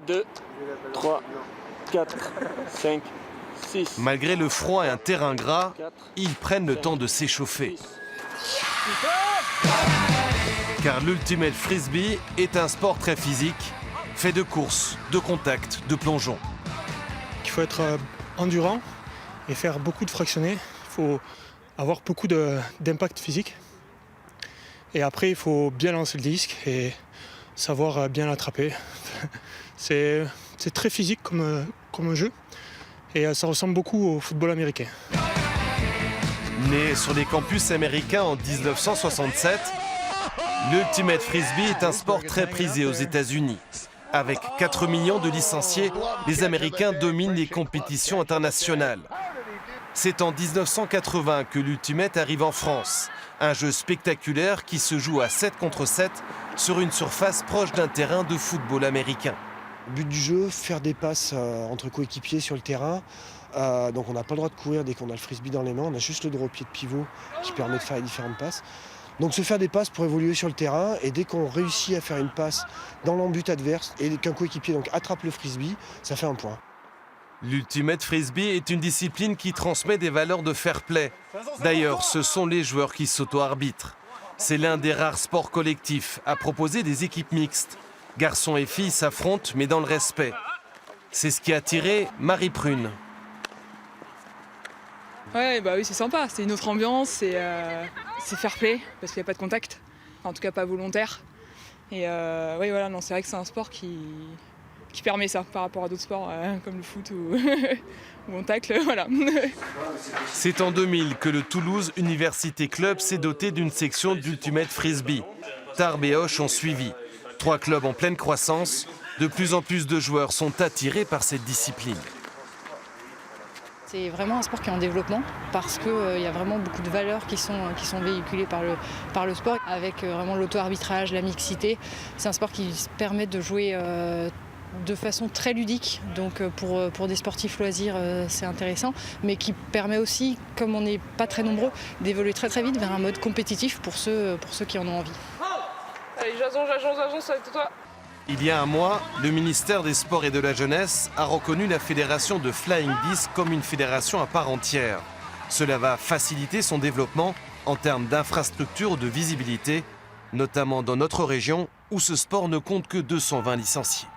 2, 3, 4, 5, 6. Malgré le froid et un terrain gras, ils prennent le temps de s'échauffer. Car l'Ultimate Frisbee est un sport très physique, fait de courses, de contacts, de plongeons. Il faut être endurant et faire beaucoup de fractionnés. Il faut avoir beaucoup d'impact physique. Et après, il faut bien lancer le disque et savoir bien l'attraper. C'est très physique comme jeu et ça ressemble beaucoup au football américain. Né sur les campus américains en 1967, l'Ultimate Frisbee est un sport très prisé aux États-Unis. Avec 4 millions de licenciés, les Américains dominent les compétitions internationales. C'est en 1980 que l'Ultimate arrive en France. Un jeu spectaculaire qui se joue à 7 contre 7 sur une surface proche d'un terrain de football américain. Le but du jeu, faire des passes entre coéquipiers sur le terrain. Donc on n'a pas le droit de courir dès qu'on a le frisbee dans les mains, on a juste le droit au pied de pivot qui permet de faire les différentes passes. Donc se faire des passes pour évoluer sur le terrain et dès qu'on réussit à faire une passe dans l'embut adverse et qu'un coéquipier donc attrape le frisbee, ça fait un point. L'Ultimate Frisbee est une discipline qui transmet des valeurs de fair play. D'ailleurs, ce sont les joueurs qui s'auto-arbitrent. C'est l'un des rares sports collectifs à proposer des équipes mixtes. Garçons et filles s'affrontent, mais dans le respect. C'est ce qui a attiré Marie Prune. Ouais, bah oui, c'est sympa, c'est une autre ambiance, c'est fair play, parce qu'il n'y a pas de contact, enfin, en tout cas pas volontaire. Et oui, voilà, non, c'est vrai que c'est un sport qui permet ça par rapport à d'autres sports comme le foot ou où on tacle, voilà. C'est en 2000 que le Toulouse Université Club s'est doté d'une section d'Ultimate Frisbee. Tarbes et Auch ont suivi. 3 clubs en pleine croissance, de plus en plus de joueurs sont attirés par cette discipline. C'est vraiment un sport qui est en développement parce qu'il y a vraiment beaucoup de valeurs qui sont véhiculées par le sport avec vraiment l'auto-arbitrage, la mixité. C'est un sport qui permet de jouer de façon très ludique, donc pour des sportifs loisirs c'est intéressant, mais qui permet aussi, comme on n'est pas très nombreux, d'évoluer très très vite vers un mode compétitif pour ceux qui en ont envie. Allez, Jason, ça va être toi. Il y a un mois, le ministère des Sports et de la Jeunesse a reconnu la fédération de Flying Disc comme une fédération à part entière. Cela va faciliter son développement en termes d'infrastructures ou de visibilité, notamment dans notre région où ce sport ne compte que 220 licenciés.